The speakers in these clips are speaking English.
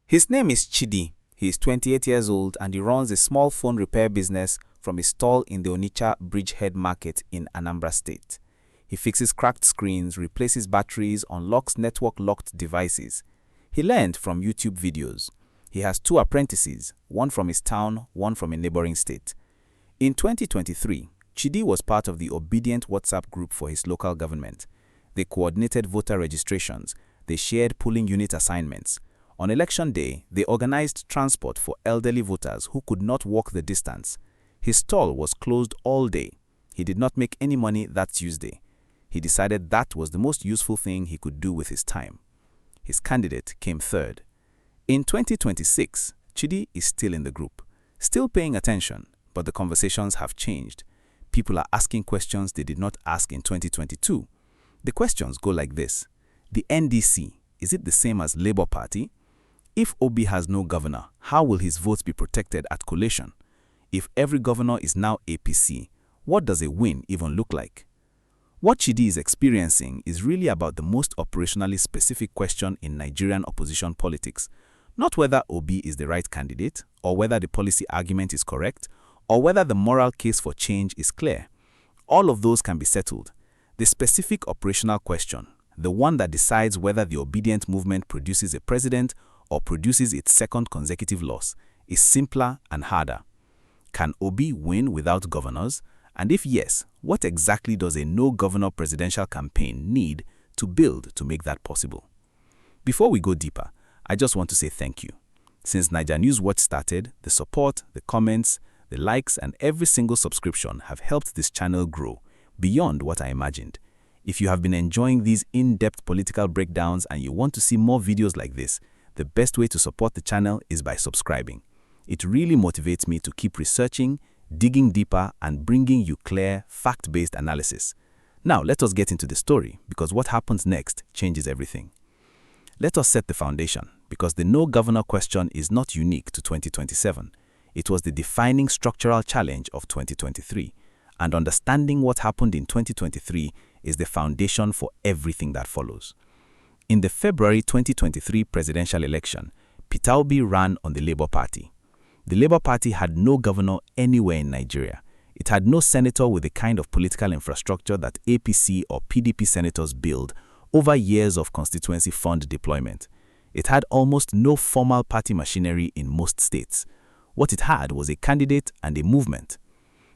His name is Chidi. He is 28 years old and he runs a small phone repair business from a stall in the Onitsha Bridgehead Market in Anambra State. He fixes cracked screens, replaces batteries, unlocks network-locked devices. He learned from YouTube videos. He has 2 apprentices, one from his town, one from a neighboring state. In 2023, Chidi was part of the Obidient WhatsApp group for his local government. They coordinated voter registrations. They shared polling unit assignments. On election day, they organized transport for elderly voters who could not walk the distance. His stall was closed all day. He did not make any money that Tuesday. He decided that was the most useful thing he could do with his time. His candidate came third. In 2026, Chidi is still in the group, still paying attention, but the conversations have changed. People are asking questions they did not ask in 2022. The questions go like this. The NDC, is it the same as Labour Party? If Obi has no governor, how will his votes be protected at collation? If every governor is now APC, what does a win even look like? What Chidi is experiencing is really about the most operationally specific question in Nigerian opposition politics, not whether Obi is the right candidate, or whether the policy argument is correct, or whether the moral case for change is clear. All of those can be settled. The specific operational question, the one that decides whether the Obidient Movement produces a president or produces its second consecutive loss, is simpler and harder. Can Obi win without governors? And if yes, what exactly does a no-governor presidential campaign need to build to make that possible? Before we go deeper, I just want to say thank you. Since NaijaNewsWatch started, the support, the comments, the likes, and every single subscription have helped this channel grow beyond what I imagined. If you have been enjoying these in-depth political breakdowns and you want to see more videos like this, the best way to support the channel is by subscribing. It really motivates me to keep researching, digging deeper, and bringing you clear, fact-based analysis. Now, let us get into the story, because what happens next changes everything. Let us set the foundation, because the no-governor question is not unique to 2027. It was the defining structural challenge of 2023, and understanding what happened in 2023 is the foundation for everything that follows. In the February 2023 presidential election, Peter Obi ran on the Labour Party. The Labour Party had no governor anywhere in Nigeria. It had no senator with the kind of political infrastructure that APC or PDP senators build over years of constituency fund deployment. It had almost no formal party machinery in most states. What it had was a candidate and a movement.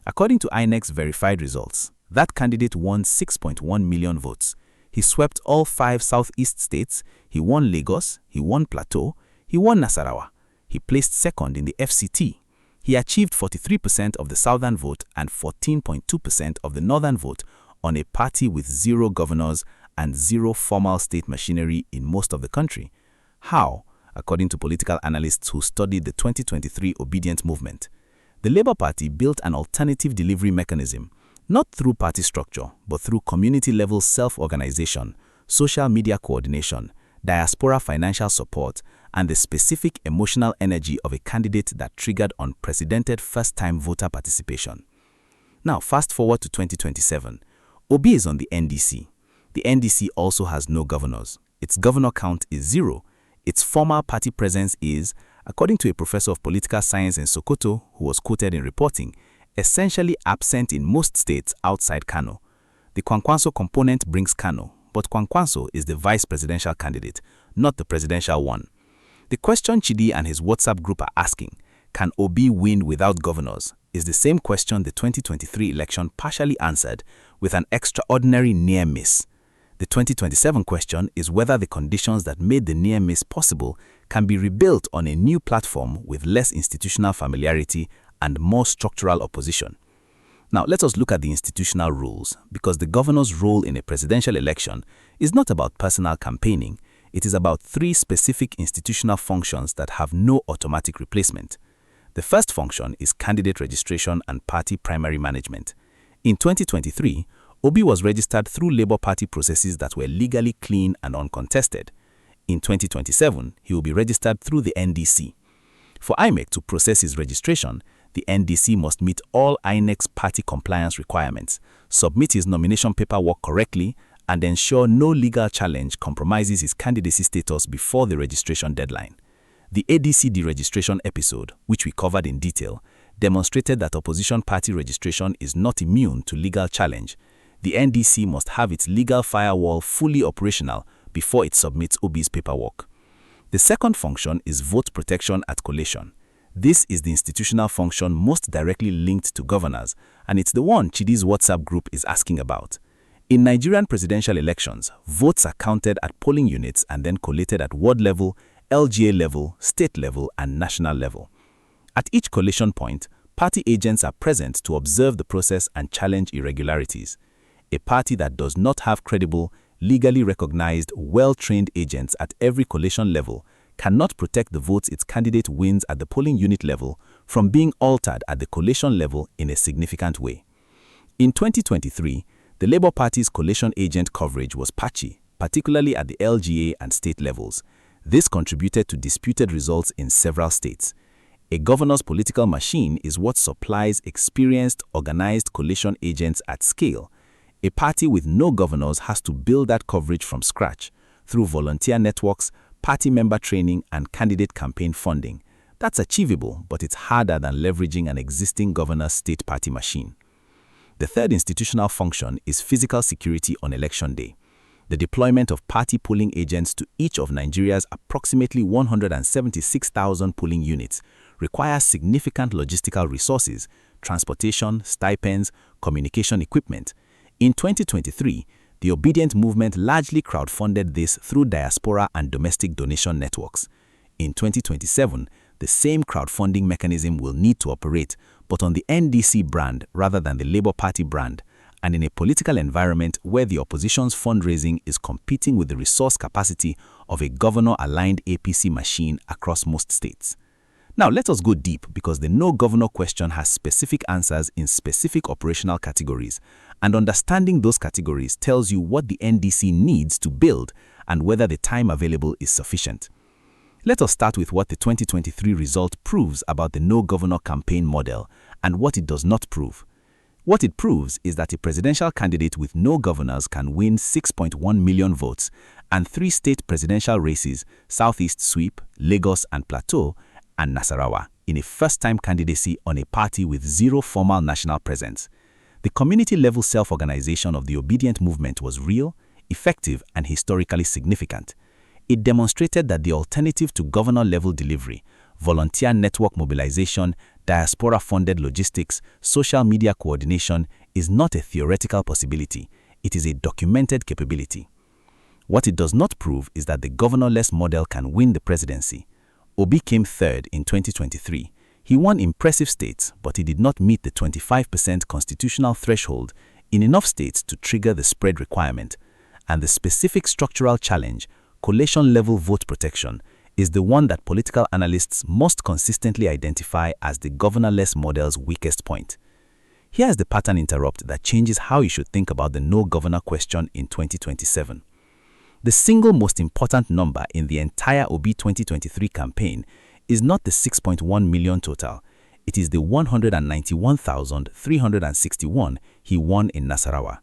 According to INEC's verified results, that candidate won 6.1 million votes. He swept all 5 southeast states. He won Lagos, he won Plateau, he won Nasarawa. He placed second in the FCT. He achieved 43% of the southern vote and 14.2% of the northern vote on a party with 0 governors and 0 formal state machinery in most of the country. How? According to political analysts who studied the 2023 Obidient Movement. The Labour Party built an alternative delivery mechanism, not through party structure, but through community-level self-organization, social media coordination, diaspora financial support, and the specific emotional energy of a candidate that triggered unprecedented first-time voter participation. Now, fast forward to 2027. Obi is on the NDC. The NDC also has no governors. Its governor count is 0. Its formal party presence is, according to a professor of political science in Sokoto who was quoted in reporting, essentially absent in most states outside Kano. The Kwankwanso component brings Kano, but Kwankwanso is the vice presidential candidate, not the presidential one. The question Chidi and his WhatsApp group are asking, can Obi win without governors, is the same question the 2023 election partially answered with an extraordinary near miss. The 2027 question is whether the conditions that made the near miss possible can be rebuilt on a new platform with less institutional familiarity and more structural opposition. Now, let us look at the institutional rules, because the governor's role in a presidential election is not about personal campaigning. It is about 3 specific institutional functions that have no automatic replacement. The first function is candidate registration and party primary management. In 2023, Obi was registered through Labour Party processes that were legally clean and uncontested. In 2027, he will be registered through the NDC. For INEC to process his registration, the NDC must meet all INEC's party compliance requirements, submit his nomination paperwork correctly, and ensure no legal challenge compromises his candidacy status before the registration deadline. The ADC deregistration episode, which we covered in detail, demonstrated that opposition party registration is not immune to legal challenge. The NDC must have its legal firewall fully operational before it submits Obi's paperwork. The second function is vote protection at collation. This is the institutional function most directly linked to governors, and it's the one Chidi's WhatsApp group is asking about. In Nigerian presidential elections, votes are counted at polling units and then collated at ward level, LGA level, state level, and national level. At each collation point, party agents are present to observe the process and challenge irregularities. A party that does not have credible, legally recognized, well-trained agents at every collation level cannot protect the votes its candidate wins at the polling unit level from being altered at the collation level in a significant way. In 2023, the Labour Party's collation agent coverage was patchy, particularly at the LGA and state levels. This contributed to disputed results in several states. A governor's political machine is what supplies experienced, organized collation agents at scale. A party with no governors has to build that coverage from scratch through volunteer networks, party member training, and candidate campaign funding. That's achievable, but it's harder than leveraging an existing governor's state party machine. The third institutional function is physical security on election day. The deployment of party polling agents to each of Nigeria's approximately 176,000 polling units requires significant logistical resources, transportation, stipends, communication equipment. In 2023, the Obidient Movement largely crowdfunded this through diaspora and domestic donation networks. In 2027, the same crowdfunding mechanism will need to operate, but on the NDC brand rather than the Labour Party brand, and in a political environment where the opposition's fundraising is competing with the resource capacity of a governor-aligned APC machine across most states. Now let us go deep, because the no governor question has specific answers in specific operational categories, and understanding those categories tells you what the NDC needs to build and whether the time available is sufficient. Let us start with what the 2023 result proves about the no governor campaign model and what it does not prove. What it proves is that a presidential candidate with no governors can win 6.1 million votes, and 3 state presidential races, Southeast Sweep, Lagos and Plateau, and Nasarawa, in a first-time candidacy on a party with zero formal national presence. The community-level self-organization of the Obidient Movement was real, effective, and historically significant. It demonstrated that the alternative to governor-level delivery, volunteer network mobilization, diaspora-funded logistics, social media coordination, is not a theoretical possibility. It is a documented capability. What it does not prove is that the governor-less model can win the presidency. Obi came third in 2023. He won impressive states, but he did not meet the 25% constitutional threshold in enough states to trigger the spread requirement. And the specific structural challenge, collation-level vote protection, is the one that political analysts most consistently identify as the governor-less model's weakest point. Here is the pattern interrupt that changes how you should think about the no-governor question in 2027. The single most important number in the entire Obi 2023 campaign is not the 6.1 million total. It is the 191,361 he won in Nasarawa,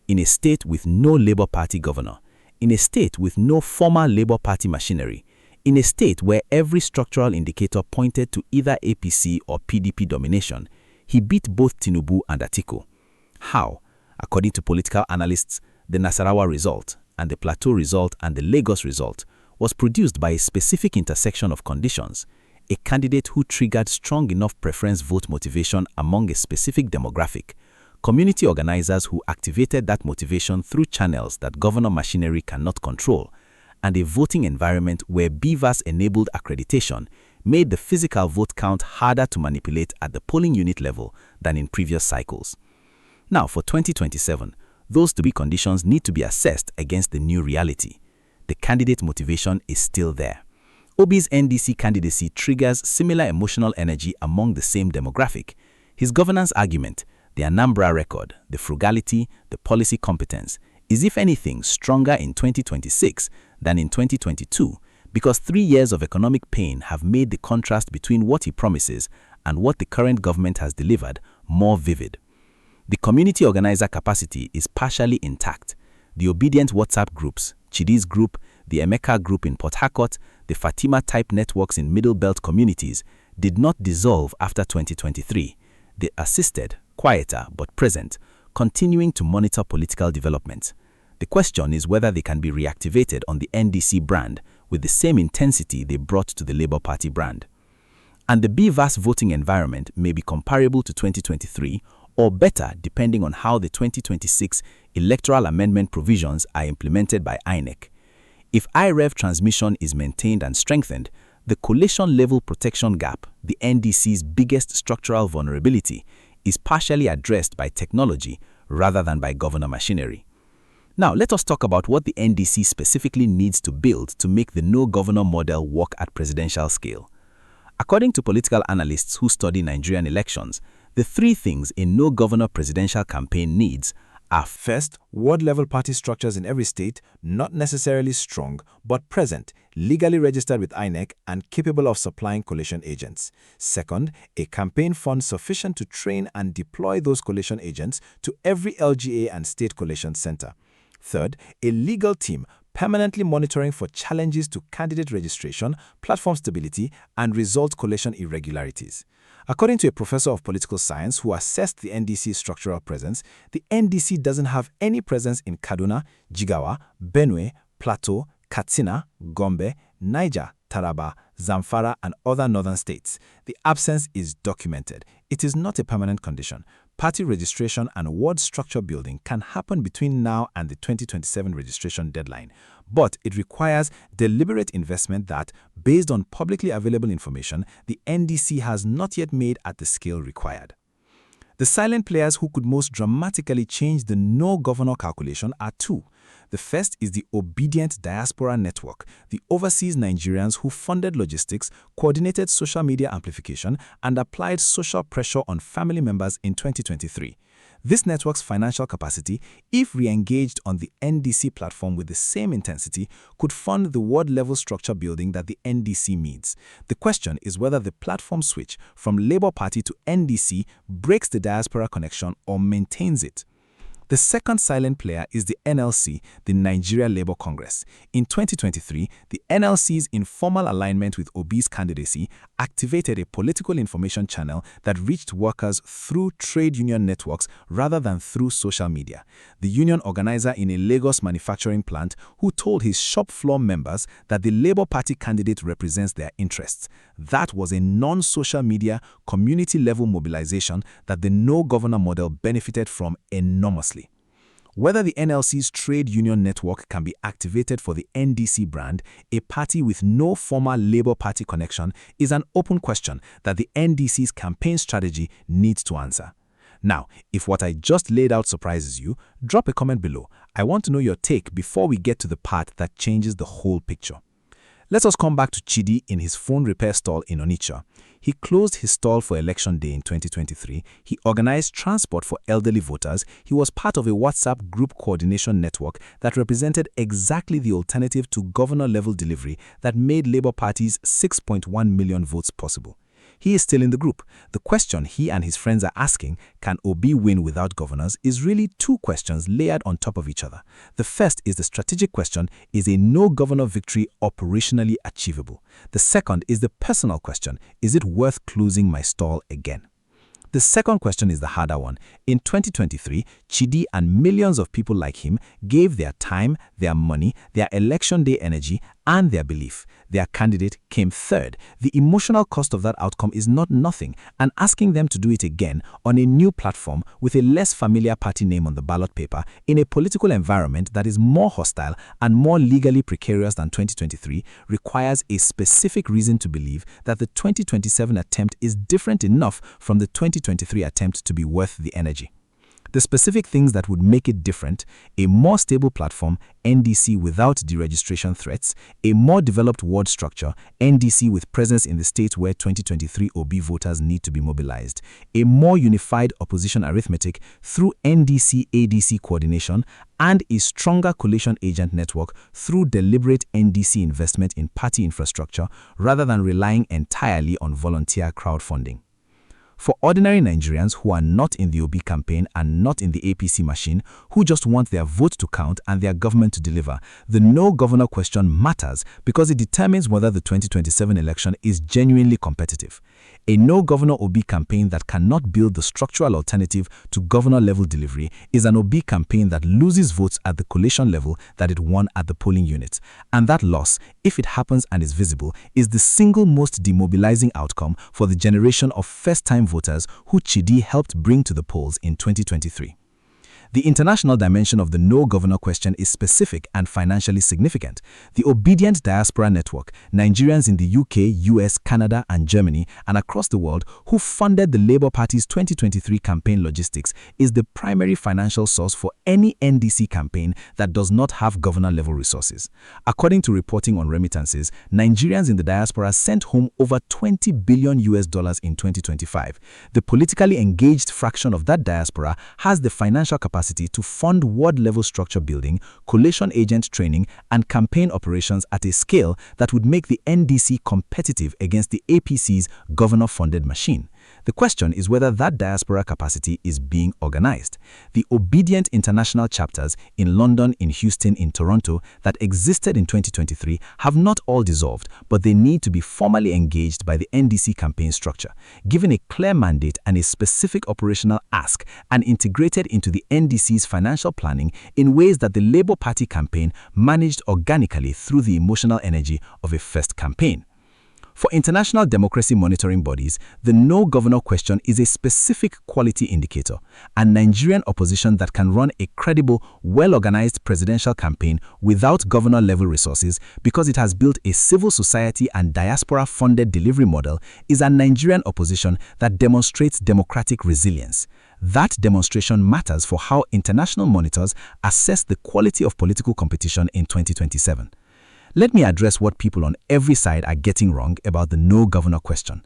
in a state with no Labour Party governor, in a state with no formal Labour Party machinery, in a state where every structural indicator pointed to either APC or PDP domination. He beat both Tinubu and Atiku. How? According to political analysts, the Nasarawa result and the Plateau result and the Lagos result was produced by a specific intersection of conditions: a candidate who triggered strong enough preference vote motivation among a specific demographic, community organizers who activated that motivation through channels that governor machinery cannot control, and a voting environment where BVAS-enabled accreditation made the physical vote count harder to manipulate at the polling unit level than in previous cycles. Now, for 2027, those to-be conditions need to be assessed against the new reality. The candidate motivation is still there. Obi's NDC candidacy triggers similar emotional energy among the same demographic. His governance argument, the Anambra record, the frugality, the policy competence, is if anything stronger in 2026 than in 2022, because 3 years of economic pain have made the contrast between what he promises and what the current government has delivered more vivid. The community organizer capacity is partially intact. The Obidient WhatsApp groups, Chidi's group, the Emeka group in Port Harcourt, the Fatima-type networks in Middle Belt communities, did not dissolve after 2023. They assisted, quieter but present, continuing to monitor political development. The question is whether they can be reactivated on the NDC brand with the same intensity they brought to the Labour Party brand. And the BVAS voting environment may be comparable to 2023 or better depending on how the 2026 electoral amendment provisions are implemented by INEC. If IREV transmission is maintained and strengthened, the coalition-level protection gap, the NDC's biggest structural vulnerability, is partially addressed by technology rather than by governor machinery. Now, let us talk about what the NDC specifically needs to build to make the no-governor model work at presidential scale. According to political analysts who study Nigerian elections, the three things a no-governor presidential campaign needs are: first, ward-level party structures in every state, not necessarily strong, but present, legally registered with INEC and capable of supplying coalition agents. Second, a campaign fund sufficient to train and deploy those coalition agents to every LGA and state coalition center. Third, a legal team permanently monitoring for challenges to candidate registration, platform stability, and result collation irregularities. According to a professor of political science who assessed the NDC's structural presence, the NDC doesn't have any presence in Kaduna, Jigawa, Benue, Plateau, Katsina, Gombe, Niger, Taraba, Zamfara, and other northern states. The absence is documented. It is not a permanent condition. Party registration and ward structure building can happen between now and the 2027 registration deadline, but it requires deliberate investment that, based on publicly available information, the NDC has not yet made at the scale required. The silent players who could most dramatically change the no-governor calculation are two. The first is the Obidient Diaspora Network, the overseas Nigerians who funded logistics, coordinated social media amplification, and applied social pressure on family members in 2023. This network's financial capacity, if re-engaged on the NDC platform with the same intensity, could fund the ward-level structure building that the NDC needs. The question is whether the platform switch from Labour Party to NDC breaks the diaspora connection or maintains it. The second silent player is the NLC, the Nigeria Labour Congress. In 2023, the NLC's informal alignment with Obi's candidacy activated a political information channel that reached workers through trade union networks rather than through social media. The union organizer in a Lagos manufacturing plant who told his shop floor members that the Labour Party candidate represents their interests. That was a non-social media, community-level mobilization that the no-governor model benefited from enormously. Whether the NLC's trade union network can be activated for the NDC brand, a party with no former Labour Party connection, is an open question that the NDC's campaign strategy needs to answer. Now, if what I just laid out surprises you, drop a comment below. I want to know your take before we get to the part that changes the whole picture. Let us come back to Chidi in his phone repair stall in Onitsha. He closed his stall for Election Day in 2023. He organized transport for elderly voters. He was part of a WhatsApp group coordination network that represented exactly the alternative to governor-level delivery that made Labour Party's 6.1 million votes possible. He is still in the group. The question he and his friends are asking, can Obi win without governors, is really two questions layered on top of each other. The first is the strategic question, is a no-governor victory operationally achievable? The second is the personal question, is it worth closing my stall again? The second question is the harder one. In 2023, Chidi and millions of people like him gave their time, their money, their election day energy, and their belief. Their candidate came third. The emotional cost of that outcome is not nothing, and asking them to do it again on a new platform with a less familiar party name on the ballot paper in a political environment that is more hostile and more legally precarious than 2023 requires a specific reason to believe that the 2027 attempt is different enough from the 2023 attempt to be worth the energy. The specific things that would make it different: a more stable platform, NDC without deregistration threats; a more developed ward structure, NDC with presence in the states where 2023 OB voters need to be mobilized; a more unified opposition arithmetic through NDC-ADC coordination; and a stronger coalition agent network through deliberate NDC investment in party infrastructure rather than relying entirely on volunteer crowdfunding. For ordinary Nigerians who are not in the Obi campaign and not in the APC machine, who just want their vote to count and their government to deliver, the no governor question matters because it determines whether the 2027 election is genuinely competitive. A no governor Obi campaign that cannot build the structural alternative to governor-level delivery is an Obi campaign that loses votes at the coalition level that it won at the polling unit. And that loss, if it happens and is visible, is the single most demobilizing outcome for the generation of first-time voters who Chidi helped bring to the polls in 2023. The international dimension of the no governor question is specific and financially significant. The Obidient Diaspora Network, Nigerians in the UK, US, Canada, and Germany, and across the world who funded the Labour Party's 2023 campaign logistics, is the primary financial source for any NDC campaign that does not have governor-level resources. According to reporting on remittances, Nigerians in the diaspora sent home over $20 billion in 2025. The politically engaged fraction of that diaspora has the financial capacity to fund ward-level structure building, coalition agent training, and campaign operations at a scale that would make the NDC competitive against the APC's governor-funded machine. The question is whether that diaspora capacity is being organized. The Obidient international chapters in London, in Houston, in Toronto that existed in 2023 have not all dissolved, but they need to be formally engaged by the NDC campaign structure, given a clear mandate and a specific operational ask, and integrated into the NDC's financial planning in ways that the Labour Party campaign managed organically through the emotional energy of a first campaign. For international democracy monitoring bodies, the no governor question is a specific quality indicator, and Nigerian opposition that can run a credible, well-organized presidential campaign without governor-level resources because it has built a civil society and diaspora-funded delivery model is a Nigerian opposition that demonstrates democratic resilience. That demonstration matters for how international monitors assess the quality of political competition in 2027. Let me address what people on every side are getting wrong about the no governor question.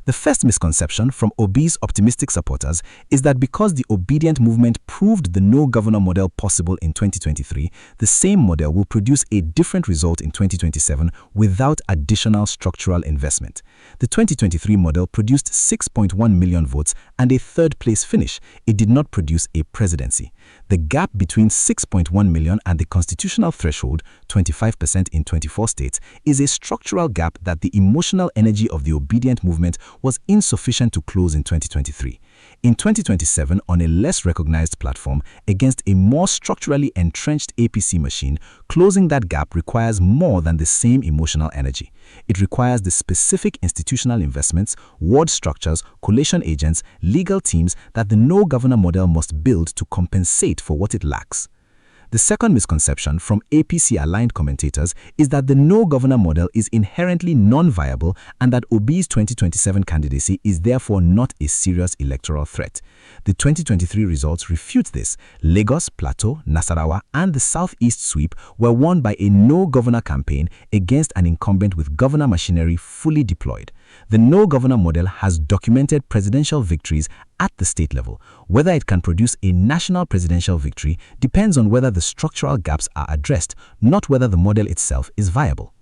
The first misconception from Obi's optimistic supporters is that because the Obidient Movement proved the no governor model possible in 2023, the same model will produce a different result in 2027 without additional structural investment. The 2023 model produced 6.1 million votes and a third-place finish. It did not produce a presidency. The gap between 6.1 million and the constitutional threshold, 25% in 24 states, is a structural gap that the emotional energy of the Obidient Movement was insufficient to close in 2023. In 2027, on a less recognized platform against a more structurally entrenched APC machine, closing that gap requires more than the same emotional energy. It requires the specific institutional investments, ward structures, coalition agents, legal teams that the no governor model must build to compensate for what it lacks. The second misconception from APC-aligned commentators is that the no governor model is inherently non-viable and that Obi's 2027 candidacy is therefore not a serious electoral threat. The 2023 results refute this. Lagos, Plateau, Nasarawa, and the Southeast sweep were won by a no governor campaign against an incumbent with governor machinery fully deployed. The no governor model has documented presidential victories at the state level. Whether it can produce a national presidential victory depends on whether the structural gaps are addressed, not whether the model itself is viable.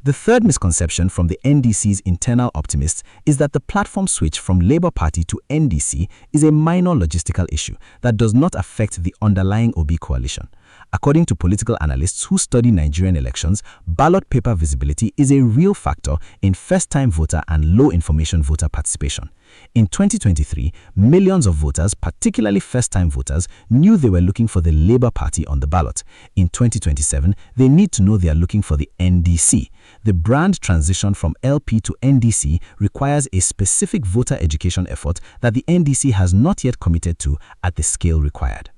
The third misconception from the NDC's internal optimists is that the platform switch from Labour Party to NDC is a minor logistical issue that does not affect the underlying Obi coalition. According to political analysts who study Nigerian elections, ballot paper visibility is a real factor in first-time voter and low-information voter participation. In 2023, millions of voters, particularly first-time voters, knew they were looking for the Labour Party on the ballot. In 2027, they need to know they are looking for the NDC. The brand transition from LP to NDC requires a specific voter education effort that the NDC has not yet committed to at the scale required.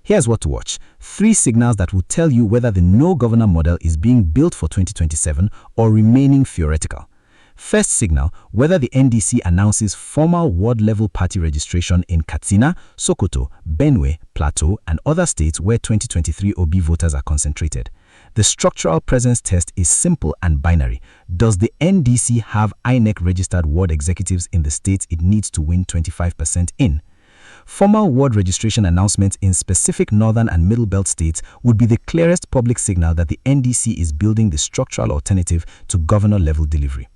Here's what to watch. 3 signals that will tell you whether the no governor model is being built for 2027 or remaining theoretical. First signal, whether the NDC announces formal ward-level party registration in Katsina, Sokoto, Benue, Plateau, and other states where 2023 Obi voters are concentrated. The structural presence test is simple and binary. Does the NDC have INEC-registered ward executives in the states it needs to win 25% in? Formal ward registration announcements in specific northern and middle belt states would be the clearest public signal that the NDC is building the structural alternative to governor-level delivery.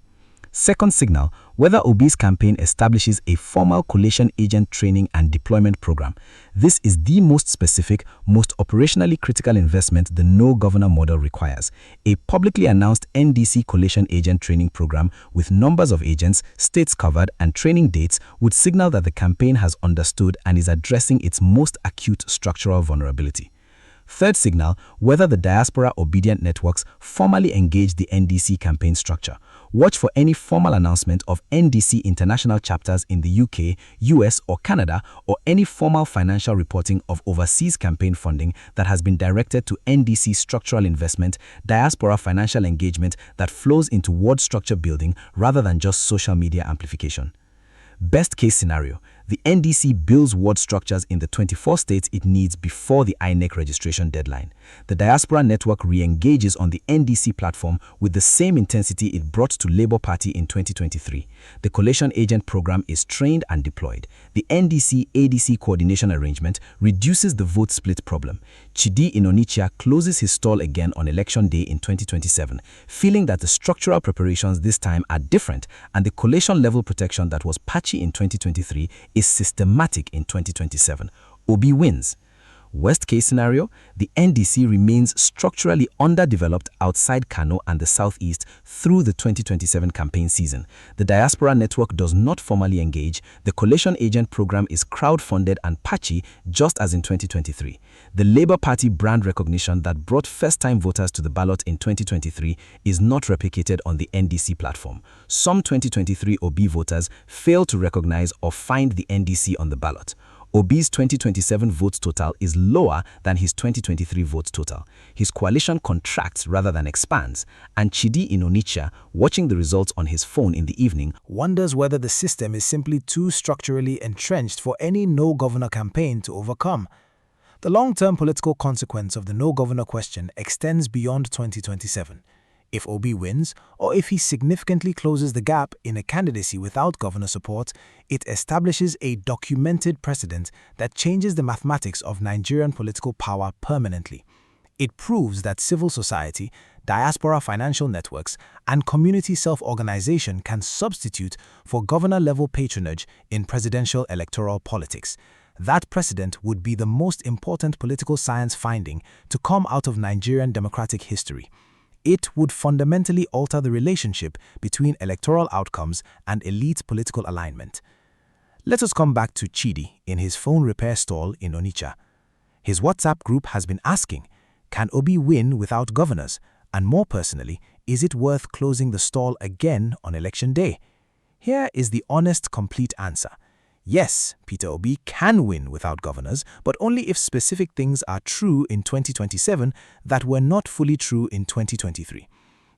Second signal, whether Obi's campaign establishes a formal coalition agent training and deployment program. This is the most specific, most operationally critical investment the no-governor model requires. A publicly announced NDC coalition agent training program with numbers of agents, states covered, and training dates would signal that the campaign has understood and is addressing its most acute structural vulnerability. Third signal, whether the diaspora obedient networks formally engage the NDC campaign structure. Watch for any formal announcement of NDC international chapters in the UK, US, or Canada, or any formal financial reporting of overseas campaign funding that has been directed to NDC structural investment, diaspora financial engagement that flows into ward structure building rather than just social media amplification. Best case scenario, the NDC builds ward structures in the 24 states it needs before the INEC registration deadline. The diaspora network re-engages on the NDC platform with the same intensity it brought to Labour Party in 2023. The coalition agent program is trained and deployed. The NDC-ADC coordination arrangement reduces the vote split problem. Chidi in Onitsha closes his stall again on election day in 2027, feeling that the structural preparations this time are different and the coalition-level protection that was patchy in 2023 is systematic in 2027. Obi wins. Worst case scenario, the NDC remains structurally underdeveloped outside Kano and the southeast through the 2027 campaign season. The diaspora network does not formally engage. The coalition agent program is crowd-funded and patchy just as in 2023. The Labour Party brand recognition that brought first-time voters to the ballot in 2023 is not replicated on the NDC platform. Some 2023 Obi voters fail to recognize or find the NDC on the ballot. Obi's 2027 votes total is lower than his 2023 votes total. His coalition contracts rather than expands, and Chidi in Onitsha, watching the results on his phone in the evening, wonders whether the system is simply too structurally entrenched for any no-governor campaign to overcome. The long-term political consequence of the no-governor question extends beyond 2027. If Obi wins, or if he significantly closes the gap in a candidacy without governor support, it establishes a documented precedent that changes the mathematics of Nigerian political power permanently. It proves that civil society, diaspora financial networks, and community self-organization can substitute for governor-level patronage in presidential electoral politics. That precedent would be the most important political science finding to come out of Nigerian democratic history. It would fundamentally alter the relationship between electoral outcomes and elite political alignment. Let us come back to Chidi in his phone repair stall in Onitsha. His WhatsApp group has been asking, can Obi win without governors? And more personally, is it worth closing the stall again on election day? Here is the honest, complete answer. Yes, Peter Obi can win without governors, but only if specific things are true in 2027 that were not fully true in 2023.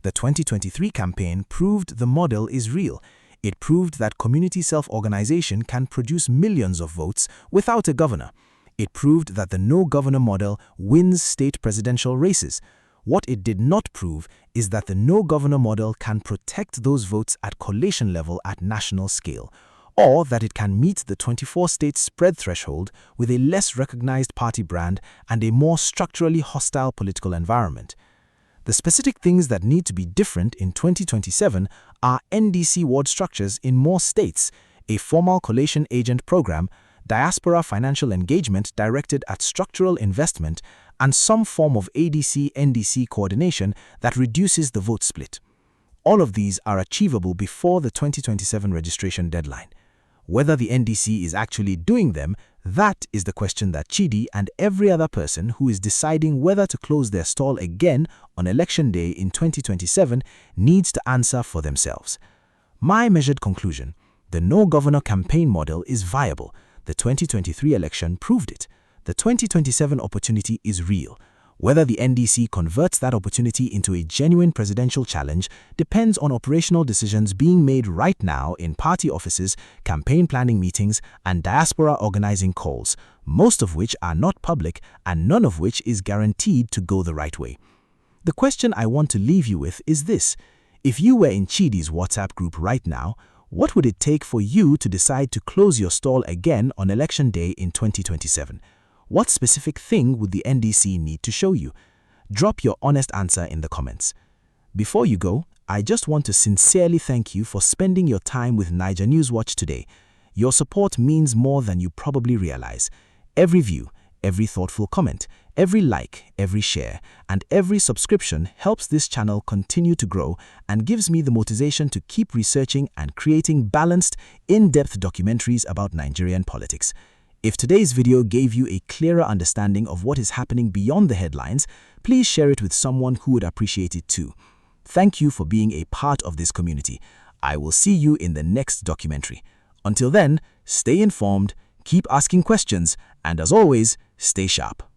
The 2023 campaign proved the model is real. It proved that community self-organization can produce millions of votes without a governor. It proved that the no-governor model wins state presidential races. What it did not prove is that the no-governor model can protect those votes at coalition level at national scale, or that it can meet the 24-state spread threshold with a less recognized party brand and a more structurally hostile political environment. The specific things that need to be different in 2027 are NDC ward structures in more states, a formal coalition agent program, diaspora financial engagement directed at structural investment, and some form of ADC-NDC coordination that reduces the vote split. All of these are achievable before the 2027 registration deadline. Whether the NDC is actually doing them, that is the question that Chidi and every other person who is deciding whether to close their stall again on election day in 2027 needs to answer for themselves. My measured conclusion: the no-governor campaign model is viable. The 2023 election proved it. The 2027 opportunity is real. Whether the NDC converts that opportunity into a genuine presidential challenge depends on operational decisions being made right now in party offices, campaign planning meetings, and diaspora organizing calls, most of which are not public and none of which is guaranteed to go the right way. The question I want to leave you with is this: if you were in Chidi's WhatsApp group right now, what would it take for you to decide to close your stall again on election day in 2027? What specific thing would the NDC need to show you? Drop your honest answer in the comments. Before you go, I just want to sincerely thank you for spending your time with NaijaNewsWatch today. Your support means more than you probably realize. Every view, every thoughtful comment, every like, every share, and every subscription helps this channel continue to grow and gives me the motivation to keep researching and creating balanced, in-depth documentaries about Nigerian politics. If today's video gave you a clearer understanding of what is happening beyond the headlines, please share it with someone who would appreciate it too. Thank you for being a part of this community. I will see you in the next documentary. Until then, stay informed, keep asking questions, and as always, stay sharp.